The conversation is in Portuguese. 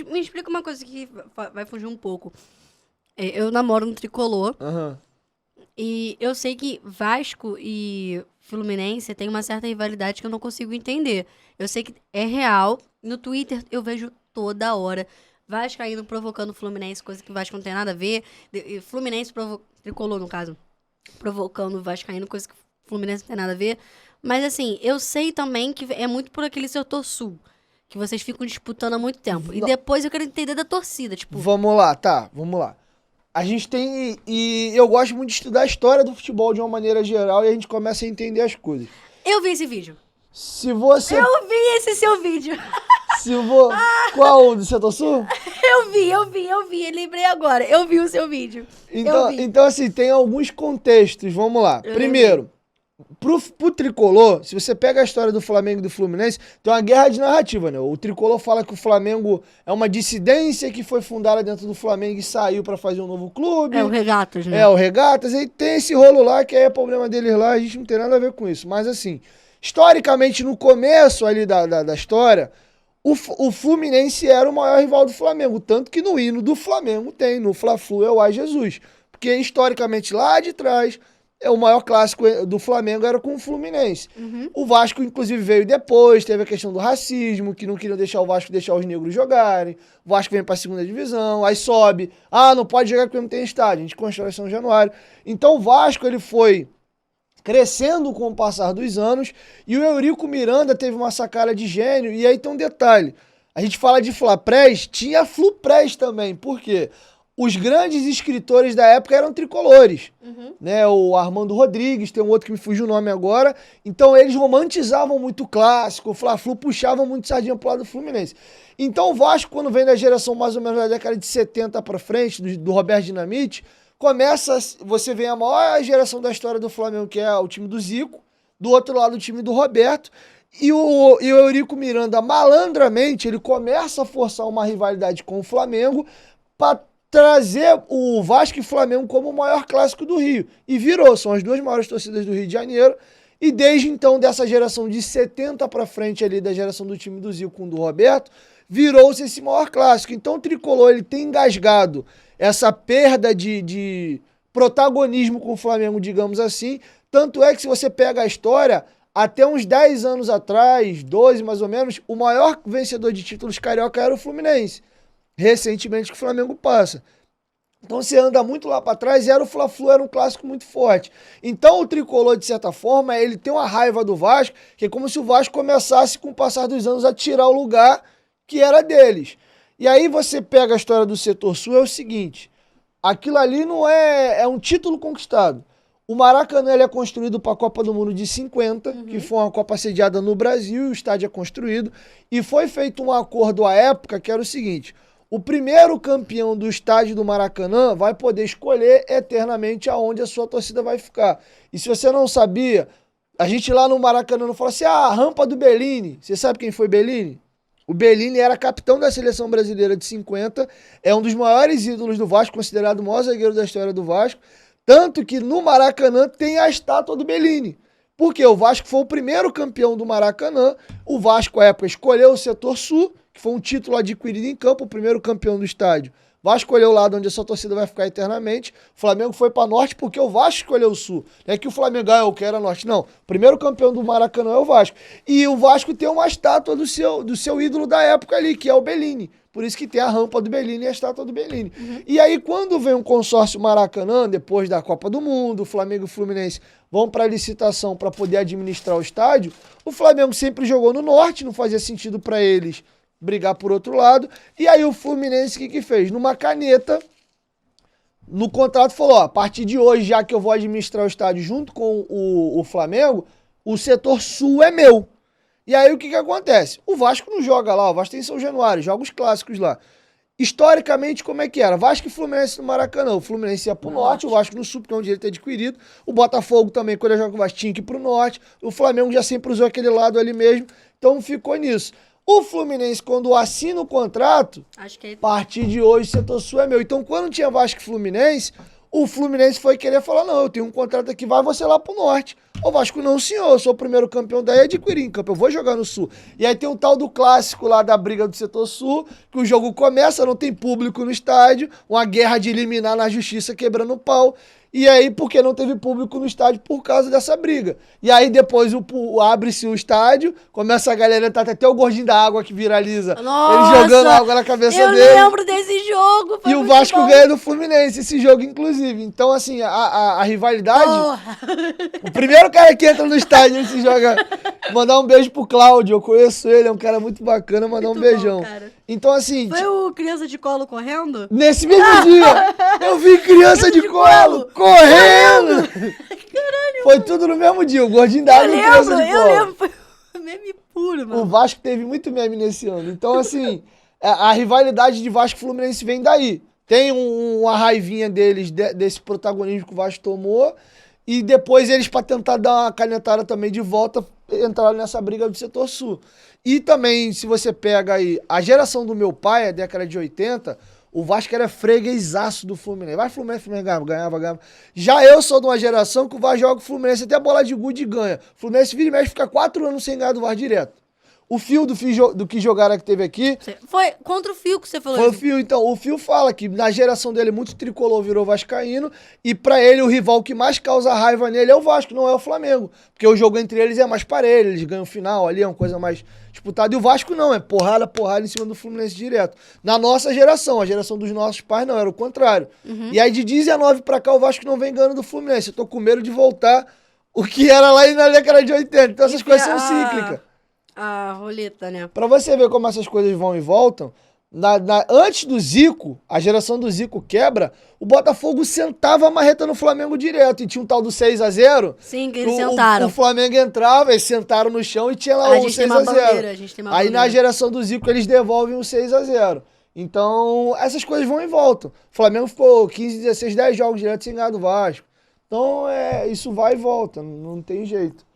me explica uma coisa que vai fugir um pouco. Eu namoro um tricolor. E eu sei que Vasco e Fluminense tem uma certa rivalidade que eu não consigo entender. Eu sei que é real. No Twitter eu vejo toda hora Vascaíno provocando Fluminense, coisa que o Vasco não tem nada a ver. Fluminense, tricolor no caso, provocando Vascaíno, coisa que o Fluminense não tem nada a ver. Mas assim, eu sei também que é muito por aquele setor sul, que vocês ficam disputando há muito tempo. E depois eu quero entender da torcida, tipo... Vamos lá. A gente tem... E eu gosto muito de estudar a história do futebol de uma maneira geral e a gente começa a entender as coisas. Eu vi esse vídeo. Se você... Eu vi esse seu vídeo. Qual? Do Setor Sul? Eu vi. Lembrei agora. Eu vi o seu vídeo. Então, assim, tem alguns contextos. Vamos lá. Primeiro, pro tricolor, se você pega a história do Flamengo e do Fluminense, tem uma guerra de narrativa, né? O tricolor fala que o Flamengo é uma dissidência que foi fundada dentro do Flamengo e saiu pra fazer um novo clube. É o Regatas, né? É, o Regatas. E tem esse rolo lá, que aí é problema deles lá, a gente não tem nada a ver com isso. Mas, assim, historicamente, no começo ali da história, o Fluminense era o maior rival do Flamengo. Tanto que no hino do Flamengo tem, no Fla-Flu, é o Ai Jesus. Porque, historicamente, lá de trás... o maior clássico do Flamengo era com o Fluminense. O Vasco, inclusive, veio depois, teve a questão do racismo, que não queriam deixar o Vasco deixar os negros jogarem. O Vasco vem pra segunda divisão, aí sobe. Não pode jogar porque não tem estádio. A gente constrói São Januário. Então o Vasco, ele foi crescendo com o passar dos anos, e o Eurico Miranda teve uma sacada de gênio, e aí tem um detalhe. A gente fala de Fla-Press, tinha Flu-Press também. Por quê? Os grandes escritores da época eram tricolores, né? O Armando Rodrigues, tem um outro que me fugiu o nome agora. Então eles romantizavam muito o clássico, o Fla-Flu puxava muito sardinha pro lado do Fluminense. Então o Vasco, quando vem da geração mais ou menos da década de 70 pra frente, do Roberto Dinamite, você vê a maior geração da história do Flamengo, que é o time do Zico, do outro lado o time do Roberto, e o Eurico Miranda, malandramente, ele começa a forçar uma rivalidade com o Flamengo para trazer o Vasco e Flamengo como o maior clássico do Rio. E virou, são as duas maiores torcidas do Rio de Janeiro. E desde então, dessa geração de 70 pra frente ali, da geração do time do Zico com o do Roberto, virou-se esse maior clássico. Então o Tricolor, ele tem engasgado essa perda de protagonismo com o Flamengo, digamos assim. Tanto é que se você pega a história, até uns 10 anos atrás, 12 mais ou menos, o maior vencedor de títulos carioca era o Fluminense. Recentemente que o Flamengo passa. Então você anda muito lá para trás, era o Fla-Flu, era um clássico muito forte. Então o Tricolor, de certa forma, ele tem uma raiva do Vasco, que é como se o Vasco começasse, com o passar dos anos, a tirar o lugar que era deles. E aí você pega a história do Setor Sul, é o seguinte, aquilo ali não é um título conquistado. O Maracanã, ele é construído para a Copa do Mundo de 50, que foi uma Copa sediada no Brasil, e o estádio é construído, e foi feito um acordo à época, que era o seguinte: o primeiro campeão do estádio do Maracanã vai poder escolher eternamente aonde a sua torcida vai ficar. E se você não sabia, a gente lá no Maracanã não fala assim, a rampa do Bellini. Você sabe quem foi Bellini? O Bellini era capitão da seleção brasileira de 50, é um dos maiores ídolos do Vasco, considerado o maior zagueiro da história do Vasco. Tanto que no Maracanã tem a estátua do Bellini. Porque o Vasco foi o primeiro campeão do Maracanã. O Vasco, à época, escolheu o Setor Sul, que foi um título adquirido em campo, o primeiro campeão do estádio. O Vasco escolheu o lado onde a sua torcida vai ficar eternamente. O Flamengo foi para norte porque o Vasco escolheu o sul. Não é que o Flamengo eu quero a norte. Não. O primeiro campeão do Maracanã é o Vasco. E o Vasco tem uma estátua do seu ídolo da época ali, que é o Bellini. Por isso que tem a rampa do Bellini e a estátua do Bellini. E aí, quando vem um consórcio Maracanã, depois da Copa do Mundo, o Flamengo e o Fluminense vão para a licitação para poder administrar o estádio, o Flamengo sempre jogou no norte, não fazia sentido para eles brigar por outro lado. E aí o Fluminense, o que fez? Numa caneta, no contrato falou, a partir de hoje, já que eu vou administrar o estádio junto com o Flamengo, o Setor Sul é meu. E aí o que acontece? O Vasco não joga lá, o Vasco tem São Januário, joga os clássicos lá. Historicamente, como é que era? Vasco e Fluminense no Maracanã. O Fluminense ia pro norte, o Vasco no sul, porque é um direito adquirido. O Botafogo também, quando ele joga o Vasco, tinha que ir pro norte. O Flamengo já sempre usou aquele lado ali mesmo, então ficou nisso. O Fluminense, quando assina o contrato, a partir de hoje o Setor Sul é meu. Então, quando tinha Vasco e Fluminense, o Fluminense foi querer falar, não, eu tenho um contrato aqui, vai você lá pro norte. O Vasco não, senhor, eu sou o primeiro campeão daí, adquiri em campo, eu vou jogar no Sul. E aí tem o tal do clássico lá da briga do setor Sul, que o jogo começa, não tem público no estádio, uma guerra de eliminar na justiça quebrando o pau. E aí, porque não teve público no estádio por causa dessa briga. E aí, depois abre-se o estádio, começa a galera, tá até o gordinho da água que viraliza. Nossa, ele jogando água na cabeça dele. Eu lembro desse jogo. E o Vasco ganha do Fluminense, esse jogo, inclusive. Então, assim, a rivalidade... O primeiro cara que entra no estádio, ele se joga... Mandar um beijo pro Cláudio, eu conheço ele, é um cara muito bacana, mandar um beijão. Cara. Então, assim... Foi o criança de colo correndo? Nesse mesmo dia, eu vi criança de colo correndo! Caralho! Foi tudo no mesmo dia, o gordinho d'água e criança de colo. Eu lembro, foi meme puro, mano. O Vasco teve muito meme nesse ano. Então, assim, a rivalidade de Vasco e Fluminense vem daí. Tem uma raivinha deles, desse protagonismo que o Vasco tomou, e depois eles, pra tentar dar uma canetada também de volta, entraram nessa briga do setor Sul. E também, se você pega aí a geração do meu pai, a década de 80, o Vasco era freguesaço do Fluminense. Vai Fluminense ganhava. Já eu sou de uma geração que o Vasco joga o Fluminense até a bola de gude e ganha. O Fluminense vira e mexe, fica 4 anos sem ganhar do Vasco direto. O Fio do que jogaram que teve aqui... Foi contra o Fio que você falou Foi isso. o Fio, então. O Fio fala que na geração dele muito tricolor virou vascaíno e pra ele o rival que mais causa raiva nele é o Vasco, não é o Flamengo. Porque o jogo entre eles é mais parelho, eles ganham o final ali, é uma coisa mais disputada. E o Vasco não, é porrada em cima do Fluminense direto. Na nossa geração, a geração dos nossos pais não, era o contrário. E aí de 19 pra cá o Vasco não vem ganhando do Fluminense. Eu tô com medo de voltar o que era lá na década de 80. Então essas coisas são cíclicas. A roleta, né? Pra você ver como essas coisas vão e voltam, antes do Zico, a geração do Zico quebra, o Botafogo sentava a marreta no Flamengo direto. E tinha um tal do 6-0. Sim, que eles sentaram. O Flamengo entrava, eles sentaram no chão e tinha lá o 6-0. Aí na geração do Zico eles devolvem o 6-0. Então, essas coisas vão e voltam. O Flamengo ficou 15, 16, 10 jogos direto sem ganhar do Vasco. Então, isso vai e volta, não tem jeito.